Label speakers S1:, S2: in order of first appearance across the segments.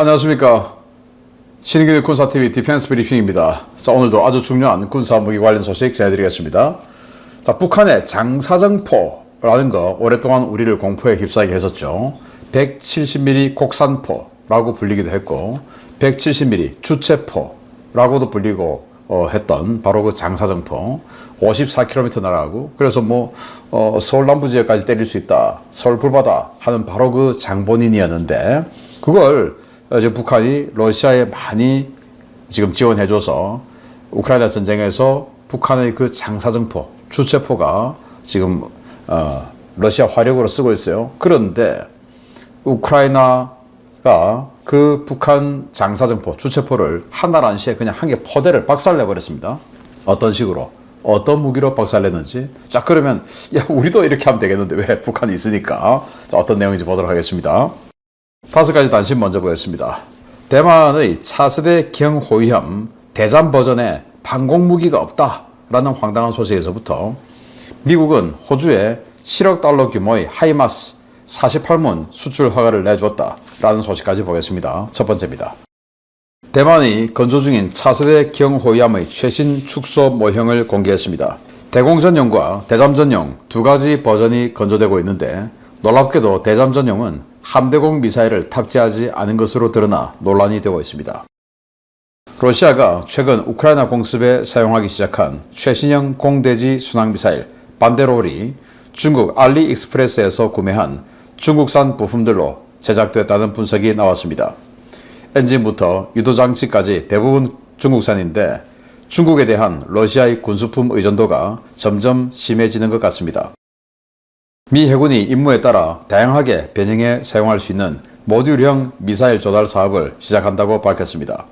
S1: 안녕하십니까. 신인균 군사TV 디펜스 브리핑입니다. 자, 오늘도 아주 중요한 군사무기 관련 소식 전해드리겠습니다. 자, 북한의 장사정포라는 거 오랫동안 우리를 공포에 휩싸이게 했었죠. 170mm 곡산포라고 불리기도 했고 170mm 주체포라고도 불리고 했던 바로 그 장사정포 54km 날아가고 그래서 서울 남부 지역까지 때릴 수 있다, 서울 불바다 하는 바로 그 장본인이었는데 그걸 이제 북한이 러시아에 많이 지금 지원해줘서 우크라이나 전쟁에서 북한의 그 장사정포, 주체포가 지금 러시아 화력으로 쓰고 있어요. 그런데 우크라이나가 그 북한 장사정포, 주체포를 한 날 안시에 그냥 한 개 포대를 박살내버렸습니다. 어떤 식으로? 어떤 무기로 박살냈는지. 자, 그러면 야, 우리도 이렇게 하면 되겠는데 왜 북한이 있으니까. 자, 어떤 내용인지 보도록 하겠습니다. 5가지 단신 먼저 보겠습니다. 대만의 차세대 경호위함 대잠 버전의 방공무기가 없다라는 황당한 소식에서부터 미국은 호주에 7억 달러 규모의 하이마스 48문 수출 허가를 내주었다라는 소식까지 보겠습니다. 첫 번째입니다. 대만이 건조 중인 차세대 경호위함의 최신 축소 모형을 공개했습니다. 대공 전용과 대잠 전용 두 가지 버전이 건조되고 있는데 놀랍게도 대잠 전용은 함대공 미사일을 탑재하지 않은 것으로 드러나 논란이 되고 있습니다. 러시아가 최근 우크라이나 공습에 사용하기 시작한 최신형 공대지 순항미사일 반데롤이 중국 알리익스프레스에서 구매한 중국산 부품들로 제작됐다는 분석이 나왔습니다. 엔진부터 유도장치까지 대부분 중국산인데 중국에 대한 러시아의 군수품 의존도가 점점 심해지는 것 같습니다. 미 해군이 임무에 따라 다양하게 변형해 사용할 수 있는 모듈형 미사일 조달 사업을 시작한다고 밝혔습니다.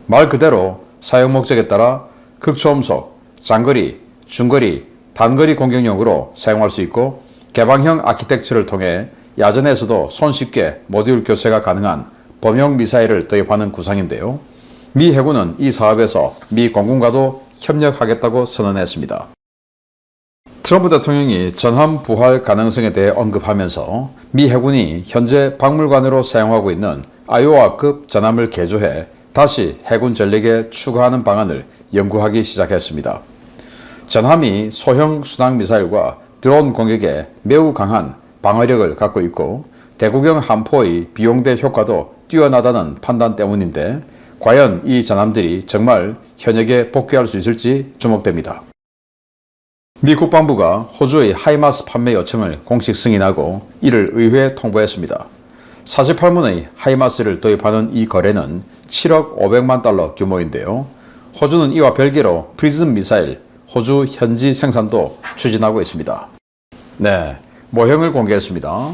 S1: 말 그대로 사용 목적에 따라 극초음속, 장거리, 중거리, 단거리 공격용으로 사용할 수 있고 개방형 아키텍처를 통해 야전에서도 손쉽게 모듈 교체가 가능한 범용 미사일을 도입하는 구상인데요. 미 해군은 이 사업에서 미 공군과도 협력하겠다고 선언했습니다. 트럼프 대통령이 전함 부활 가능성에 대해 언급하면서 미 해군이 현재 박물관으로 사용하고 있는 아이오와급 전함을 개조해 다시 해군 전력에 추가하는 방안을 연구하기 시작했습니다. 전함이 소형 순항미사일과 드론 공격에 매우 강한 방어력을 갖고 있고 대구경 함포의 비용대 효과도 뛰어나다는 판단 때문인데 과연 이 전함들이 정말 현역에 복귀할 수 있을지 주목됩니다. 미 국방부가 호주의 하이마스 판매 요청을 공식 승인하고 이를 의회에 통보했습니다. 48문의 하이마스를 도입하는 이 거래는 7억 500만 달러 규모인데요. 호주는 이와 별개로 프리즘 미사일 호주 현지 생산도 추진하고 있습니다. 네, 모형을 공개했습니다.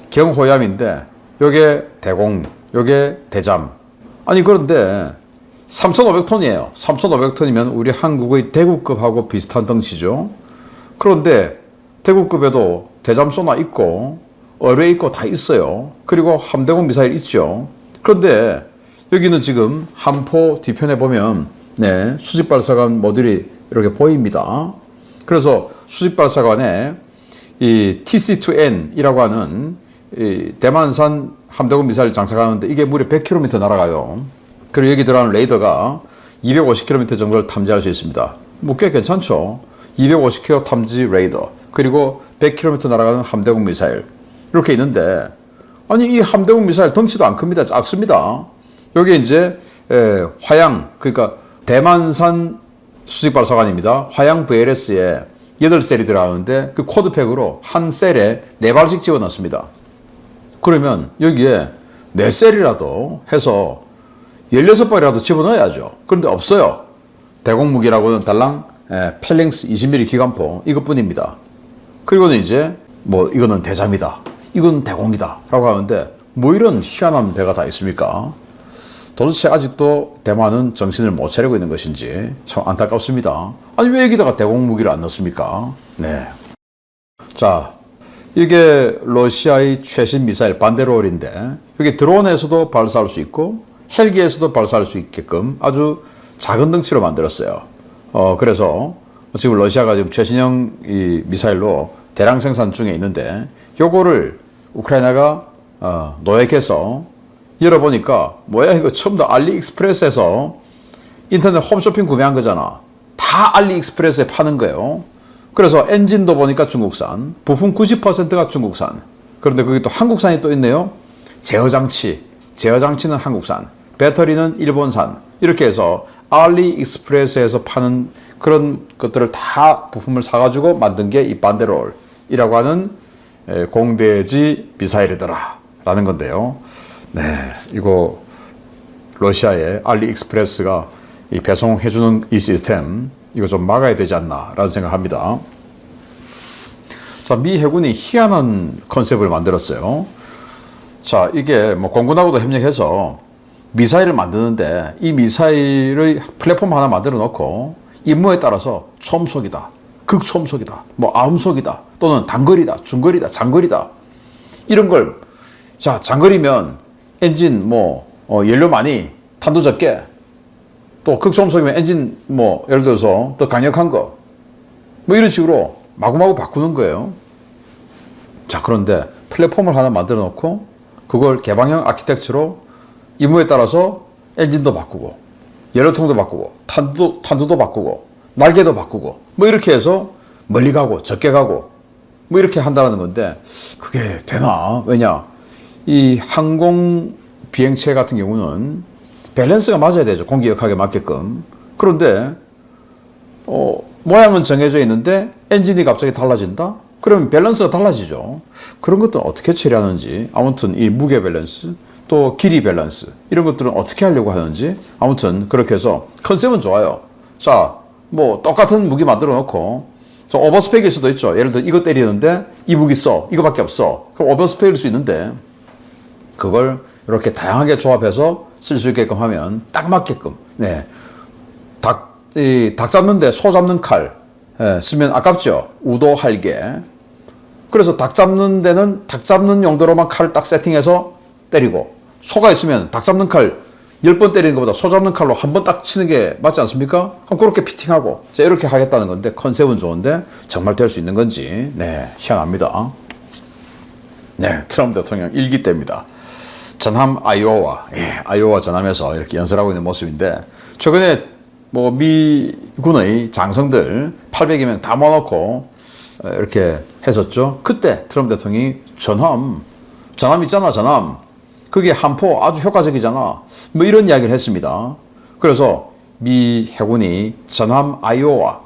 S1: 경호위함인데 요게 대공, 요게 대잠. 아니 그런데 3,500톤이에요. 3,500톤이면 우리 한국의 대구급하고 비슷한 덩치죠. 그런데 대구급에도 대잠 소나 있고 어뢰 있고 다 있어요. 그리고 함대공 미사일 있죠. 그런데 여기는 지금 함포 뒤편에 보면 수직발사관 모듈이 이렇게 보입니다. 그래서 수직발사관에 이 TC-2N이라고 하는 이 대만산 함대공 미사일 장착하는데 이게 무려 100km 날아가요. 그리고 여기 들어가는 레이더가 250km 정도를 탐지할 수 있습니다. 꽤 괜찮죠. 250km 탐지 레이더 그리고 100km 날아가는 함대공 미사일 이렇게 있는데 아니 이 함대공 미사일 덩치도 안 큽니다. 작습니다. 여기 이제 화양 그러니까 대만산 수직발사관입니다. 화양 VLS에 8셀이 들어가는데 그 코드팩으로 한 셀에 4발씩 집어넣습니다. 그러면 여기에 4셀이라도 해서 16발이라도 집어넣어야죠. 그런데 없어요. 대공무기라고는 달랑 펠링스 20mm 기관포 이것뿐입니다. 그리고는 이제 이거는 대잠이다. 이건 대공이다. 라고 하는데 이런 희한한 배가 다 있습니까? 도대체 아직도 대만은 정신을 못 차리고 있는 것인지 참 안타깝습니다. 아니 왜 여기다가 대공무기를 안 넣습니까? 네. 자, 이게 러시아의 최신 미사일 반데롤인데 여기 드론에서도 발사할 수 있고 헬기에서도 발사할 수 있게끔 아주 작은 덩치로 만들었어요. 그래서 지금 러시아가 지금 최신형 이 미사일로 대량 생산 중에 있는데 요거를 우크라이나가 노획해서 열어보니까 뭐야 이거 처음 다 알리익스프레스에서 인터넷 홈쇼핑 구매한 거잖아. 다 알리익스프레스에 파는 거예요. 그래서 엔진도 보니까 중국산, 부품 90%가 중국산. 그런데 거기 또 한국산이 또 있네요. 제어장치는 한국산, 배터리는 일본산. 이렇게 해서 알리익스프레스에서 파는 그런 것들을 다 부품을 사가지고 만든 게 이 반데롤이라고 하는 공대지 미사일이더라 라는 건데요. 네, 이거 러시아의 알리익스프레스가 이 배송해주는 이 시스템 이거 좀 막아야 되지 않나 라는 생각합니다. 자, 미 해군이 희한한 컨셉을 만들었어요. 자, 이게 뭐 공군하고도 협력해서 미사일을 만드는데 이 미사일의 플랫폼 하나 만들어 놓고 임무에 따라서 초음속이다, 극초음속이다, 뭐 아음속이다, 또는 단거리다, 중거리다, 장거리다 이런 걸, 자, 장거리면 엔진 연료 많이, 탄도 적게, 또 극초음속이면 엔진 예를 들어서 더 강력한 거, 이런 식으로 마구마구 바꾸는 거예요. 자, 그런데 플랫폼을 하나 만들어 놓고 그걸 개방형 아키텍처로 임무에 따라서 엔진도 바꾸고 연료통도 바꾸고 탄두도 바꾸고 날개도 바꾸고 이렇게 해서 멀리 가고 적게 가고 이렇게 한다는 건데 그게 되나? 왜냐? 이 항공 비행체 같은 경우는 밸런스가 맞아야 되죠. 공기역학에 맞게끔. 그런데 모양은 정해져 있는데 엔진이 갑자기 달라진다? 그러면 밸런스가 달라지죠. 그런 것도 어떻게 처리하는지, 아무튼 이 무게 밸런스, 또 길이 밸런스 이런 것들은 어떻게 하려고 하는지, 아무튼 그렇게 해서 컨셉은 좋아요. 자, 똑같은 무기 만들어 놓고 저 오버스펙일 수도 있죠. 예를 들어 이거 때리는데 이 무기 써, 이거밖에 없어. 그럼 오버스펙일 수 있는데 그걸 이렇게 다양하게 조합해서 쓸 수 있게끔 하면 딱 맞게끔. 네, 닭 잡는데 소 잡는 칼 쓰면 아깝죠. 우도 할개. 그래서 닭 잡는 데는 닭 잡는 용도로만 칼을 딱 세팅해서 때리고, 소가 있으면 닭 잡는 칼 10번 때리는 것보다 소 잡는 칼로 한 번 딱 치는 게 맞지 않습니까? 그럼 그렇게 피팅하고 자, 이렇게 하겠다는 건데 컨셉은 좋은데 정말 될 수 있는 건지, 네, 희한합니다. 네, 트럼프 대통령 일기 때입니다. 전함 아이오와, 아이오와 전함에서 이렇게 연설하고 있는 모습인데, 최근에 미군의 장성들 800여 명 다 모아놓고 이렇게 했었죠. 그때 트럼프 대통령이 전함 있잖아, 전함. 그게 함포 아주 효과적이잖아. 이런 이야기를 했습니다. 그래서 미 해군이 전함 아이오와,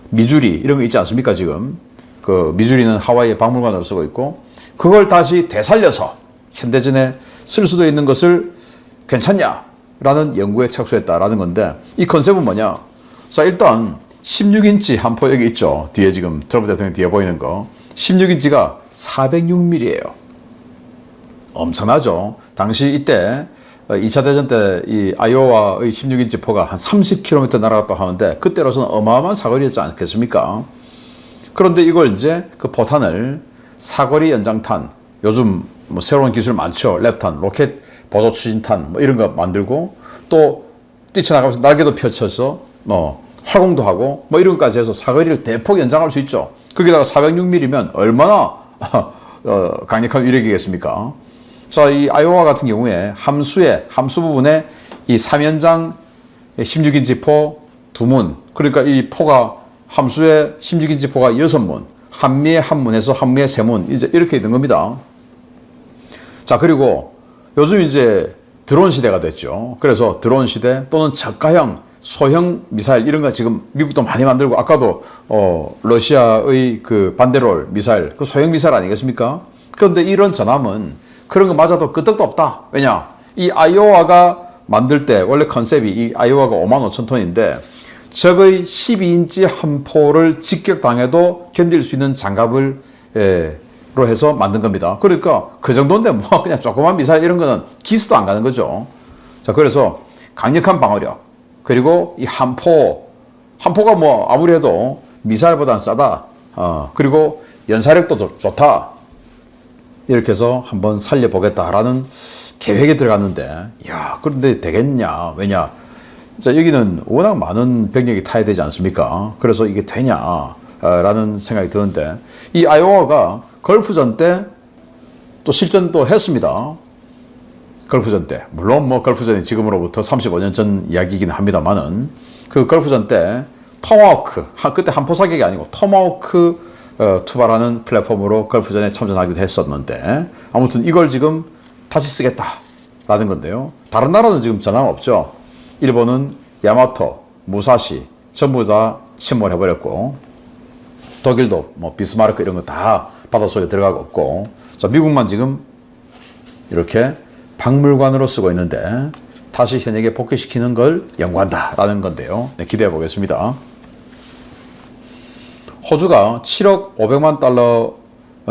S1: 미주리 이런 거 있지 않습니까? 지금 그 미주리는 하와이의 박물관으로 쓰고 있고, 그걸 다시 되살려서 현대전에 쓸 수도 있는 것을 괜찮냐? 라는 연구에 착수했다라는 건데, 이 컨셉은 뭐냐? 자, 일단 16인치 함포 여기 있죠. 뒤에 지금 트럼프 대통령 뒤에 보이는 거 16인치가 406mm예요. 엄청나죠. 당시 이때 2차 대전 때 이 아이오와의 16인치 포가 한 30km 날아갔다 하는데 그때로서는 어마어마한 사거리였지 않겠습니까? 그런데 이걸 이제 그 포탄을 사거리 연장탄, 요즘 새로운 기술 많죠. 랩탄, 로켓 보조 추진탄 이런 거 만들고, 또 뛰쳐나가면서 날개도 펼쳐서 활공도 하고 이런 것까지 해서 사거리를 대폭 연장할 수 있죠. 거기다가 406mm면 얼마나 강력한 위력이겠습니까? 자, 이 아이오와 같은 경우에 함수 부분에 이 3연장 16인치 포 2문, 그러니까 이 포가 함수에 16인치 포가 6문, 한미에 한 문에서 한미에 3문, 이제 이렇게 된 겁니다. 자, 그리고 요즘 이제 드론 시대가 됐죠. 그래서 드론 시대 또는 저가형 소형 미사일 이런 거 지금 미국도 많이 만들고, 아까도 러시아의 그 반데롤 미사일, 그 소형 미사일 아니겠습니까? 그런데 이런 전함은 그런 거 맞아도 끄떡도 없다. 왜냐? 이 아이오와가 만들 때 원래 컨셉이 이 아이오와가 55,000톤인데 적의 12인치 함포를 직격당해도 견딜 수 있는 장갑을 로 해서 만든 겁니다. 그러니까 그 정도인데 그냥 조그만 미사일 이런 거는 기스도 안 가는 거죠. 자, 그래서 강력한 방어력, 그리고 이 함포가 아무리 해도 미사일보다는 싸다. 그리고 연사력도 좋다. 이렇게 해서 한번 살려보겠다라는 계획에 들어갔는데, 야, 그런데 되겠냐? 왜냐? 자, 여기는 워낙 많은 병력이 타야 되지 않습니까? 그래서 이게 되냐? 라는 생각이 드는데, 이 아이오와가 걸프전 때 또 실전도 했습니다. 걸프전 때, 물론 뭐 걸프전이 지금으로부터 35년 전 이야기이긴 합니다만은 그 걸프전 때 토마호크, 그때 한포 사격이 아니고 토마호크 투발하는 플랫폼으로 걸프전에 참전하기도 했었는데 아무튼 이걸 지금 다시 쓰겠다라는 건데요. 다른 나라는 지금 전함 없죠. 일본은 야마토, 무사시 전부 다 침몰해버렸고 독일도 뭐 비스마르크 이런 거 다 바닷속에 들어가고 없고 자, 미국만 지금 이렇게 박물관으로 쓰고 있는데 다시 현역에 복귀시키는 걸 연구한다라는 건데요. 네, 기대해 보겠습니다. 호주가 7억 500만 달러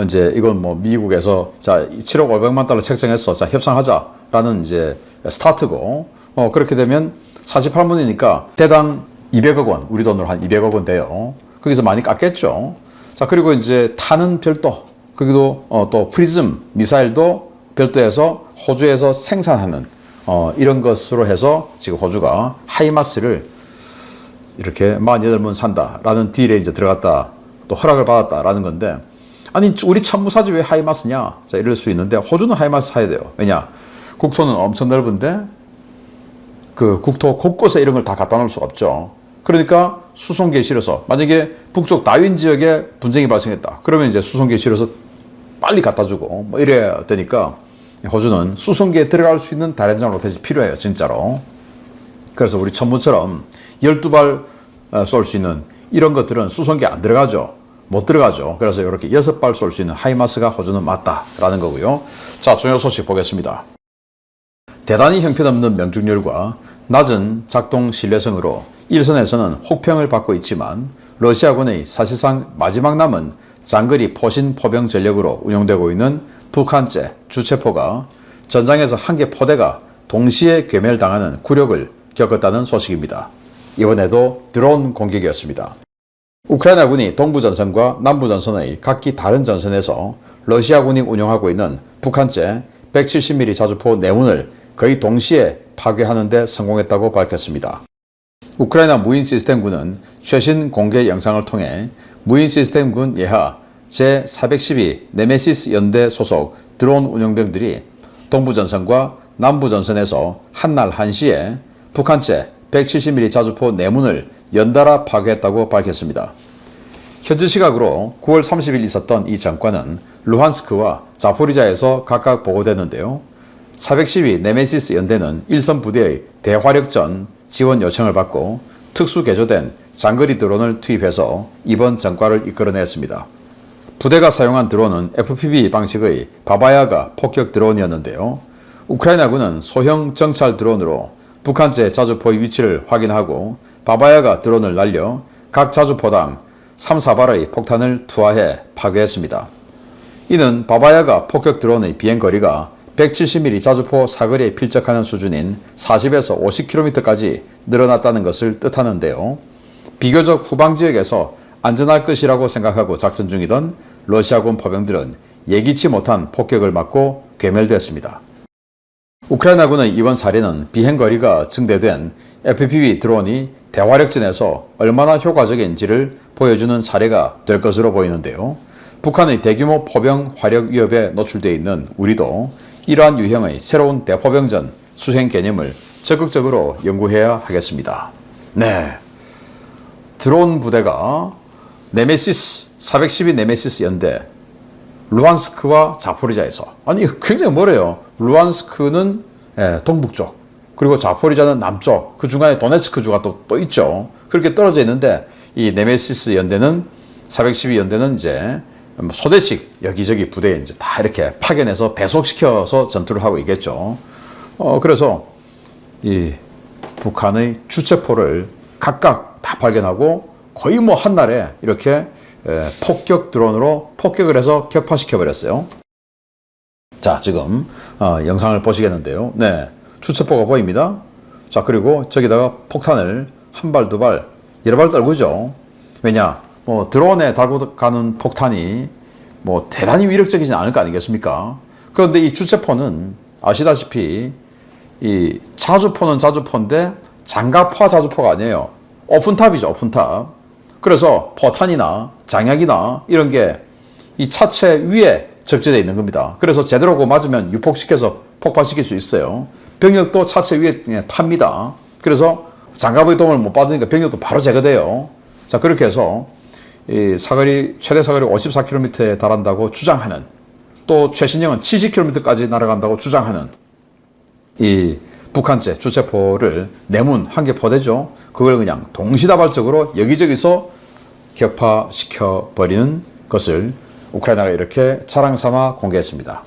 S1: 이제 이건 뭐 미국에서 자 7억 500만 달러 책정해서 자 협상하자라는 이제 스타트고 그렇게 되면 48문이니까 대당 200억 원 우리 돈으로 한 200억 원 돼요. 거기서 많이 깎겠죠. 자 그리고 이제 탄은 별도 거기도 또 프리즘 미사일도 별도에서 호주에서 생산하는 이런 것으로 해서 지금 호주가 하이마스를 이렇게 48문 산다라는 딜에 이제 들어갔다 또 허락을 받았다라는 건데 아니 우리 천무사지 왜 하이마스냐 자 이럴 수 있는데 호주는 하이마스 사야 돼요. 왜냐 국토는 엄청 넓은데 그 국토 곳곳에 이런 걸 다 갖다 놓을 수가 없죠. 그러니까 수송기에 실어서 만약에 북쪽 다윈 지역에 분쟁이 발생했다 그러면 이제 수송기에 실어서 빨리 갖다 주고 뭐 이래야 되니까 호주는 수송기에 들어갈 수 있는 다련장 로켓이 필요해요 진짜로. 그래서 우리 천무처럼 12발 쏠 수 있는 이런 것들은 수송기에 안 들어가죠. 못 들어가죠. 그래서 이렇게 6발 쏠 수 있는 하이마스가 호주는 맞다라는 거고요. 자, 중요 소식 보겠습니다. 대단히 형편없는 명중률과 낮은 작동 신뢰성으로 일선에서는 혹평을 받고 있지만 러시아군의 사실상 마지막 남은 장거리 포신 포병 전력으로 운용되고 있는 북한제 주체포가 전장에서 한 개 포대가 동시에 괴멸당하는 굴욕을 겪었다는 소식입니다. 이번에도 드론 공격이었습니다. 우크라이나군이 동부전선과 남부전선의 각기 다른 전선에서 러시아군이 운용하고 있는 북한제 170mm 자주포 4문을 거의 동시에 파괴하는 데 성공했다고 밝혔습니다. 우크라이나 무인시스템군은 최신 공개 영상을 통해 무인시스템군 예하 제412 네메시스 연대 소속 드론 운용병들이 동부전선과 남부전선에서 한날 1시에 북한제 170mm 자주포 4문을 연달아 파괴했다고 밝혔습니다. 현지 시각으로 9월 30일 있었던 이 전과는 루한스크와 자포리자에서 각각 보고됐는데요. 412 네메시스 연대는 일선 부대의 대화력전 지원 요청을 받고 특수 개조된 장거리 드론을 투입해서 이번 전과를 이끌어냈습니다. 부대가 사용한 드론은 FPV 방식의 바바야가 폭격 드론이었는데요. 우크라이나군은 소형 정찰 드론으로 북한제 자주포의 위치를 확인하고 바바야가 드론을 날려 각 자주포당 3, 4발의 폭탄을 투하해 파괴했습니다. 이는 바바야가 폭격 드론의 비행거리가 170mm 자주포 사거리에 필적하는 수준인 40에서 50km까지 늘어났다는 것을 뜻하는데요. 비교적 후방지역에서 안전할 것이라고 생각하고 작전 중이던 러시아군 포병들은 예기치 못한 폭격을 맞고 괴멸되었습니다. 우크라이나군의 이번 사례는 비행거리가 증대된 FPV 드론이 대화력전에서 얼마나 효과적인지를 보여주는 사례가 될 것으로 보이는데요. 북한의 대규모 포병 화력 위협에 노출되어 있는 우리도 이러한 유형의 새로운 대포병전 수행 개념을 적극적으로 연구해야 하겠습니다. 네, 드론 부대가 네메시스 412 네메시스 연대 루한스크와 자포리자에서 아니 굉장히 멀어요. 루한스크는 동북쪽 그리고 자포리자는 남쪽 그 중간에 도네츠크주가 또 있죠. 그렇게 떨어져 있는데 이 네메시스 연대는 412 연대는 이제 소대식 여기저기 부대에 이제 다 이렇게 파견해서 배속시켜서 전투를 하고 있겠죠. 그래서 이 북한의 주체포를 각각 다 발견하고 거의 뭐 한날에 이렇게 폭격 드론으로 폭격을 해서 격파시켜 버렸어요. 자, 지금 영상을 보시겠는데요. 네, 주체포가 보입니다. 자, 그리고 저기다가 폭탄을 한 발, 두 발, 여러 발 떨구죠. 왜냐, 뭐 드론에 달고 가는 폭탄이 뭐 대단히 위력적이지 않을 거 아니겠습니까? 그런데 이 주체포는 아시다시피 이 자주포는 자주포인데 장갑화 자주포가 아니에요. 오픈탑이죠, 오픈탑. 그래서 포탄이나 장약이나 이런 게 이 차체 위에 적재되어 있는 겁니다. 그래서 제대로 그 맞으면 유폭시켜서 폭발시킬 수 있어요. 병력도 차체 위에 그냥 탑니다. 그래서 장갑의 도움을 못 받으니까 병력도 바로 제거돼요. 자, 그렇게 해서 이 사거리, 최대 사거리 54km에 달한다고 주장하는, 또 최신형은 70km까지 날아간다고 주장하는 이 북한제 주체포를 내문 한 개 포대죠. 그걸 그냥 동시다발적으로 여기저기서 격파시켜 버리는 것을 우크라이나가 이렇게 자랑 삼아 공개했습니다.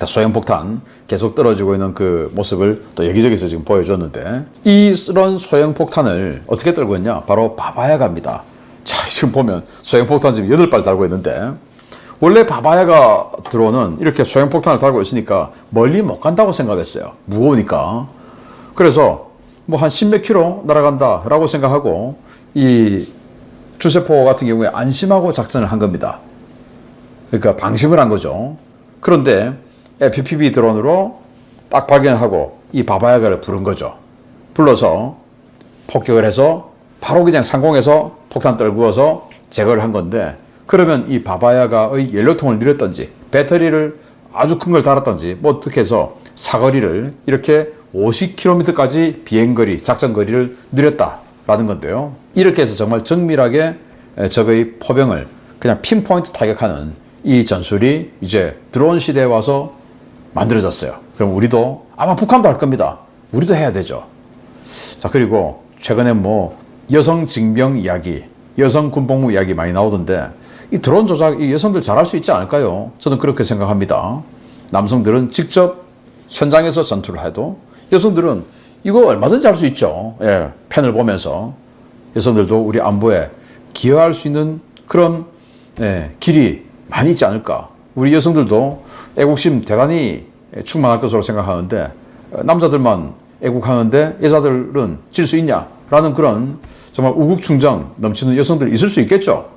S1: 소형폭탄 계속 떨어지고 있는 그 모습을 또 여기저기서 지금 보여줬는데, 이런 소형폭탄을 어떻게 떨고 있냐? 바로 바바야가입니다. 자, 지금 보면 소형폭탄 지금 8발 달고 있는데, 원래 바바야가 드론은 이렇게 소형폭탄을 달고 있으니까 멀리 못 간다고 생각했어요. 무거우니까. 그래서 뭐 한 10몇 킬로 날아간다 라고 생각하고 이 주세포 같은 경우에 안심하고 작전을 한 겁니다. 그러니까 방심을 한 거죠. 그런데 FPV 드론으로 딱 발견하고 이 바바야가를 부른 거죠. 불러서 폭격을 해서 바로 그냥 상공에서 폭탄 떨구어서 제거를 한 건데, 그러면 이 바바야가의 연료통을 늘렸던지 배터리를 아주 큰 걸 달았던지 뭐 어떻게 해서 사거리를 이렇게 50km까지 비행거리, 작전거리를 늘렸다라는 건데요. 이렇게 해서 정말 정밀하게 적의 포병을 그냥 핀포인트 타격하는 이 전술이 이제 드론 시대에 와서 만들어졌어요. 그럼 우리도, 아마 북한도 할 겁니다. 우리도 해야 되죠. 자, 그리고 최근에 뭐 여성 징병 이야기, 여성 군복무 이야기 많이 나오던데, 이 드론 조작, 이 여성들 잘할 수 있지 않을까요? 저는 그렇게 생각합니다. 남성들은 직접 현장에서 전투를 해도 여성들은 이거 얼마든지 할 수 있죠. 예, 펜을 보면서. 여성들도 우리 안보에 기여할 수 있는 그런 길이 많이 있지 않을까. 우리 여성들도 애국심 대단히 충만할 것으로 생각하는데, 남자들만 애국하는데 여자들은 질 수 있냐? 라는 그런 정말 우국충정 넘치는 여성들이 있을 수 있겠죠.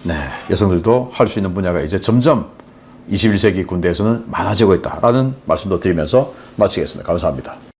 S1: 네, 여성들도 할 수 있는 분야가 이제 점점 21세기 군대에서는 많아지고 있다라는 말씀도 드리면서 마치겠습니다. 감사합니다.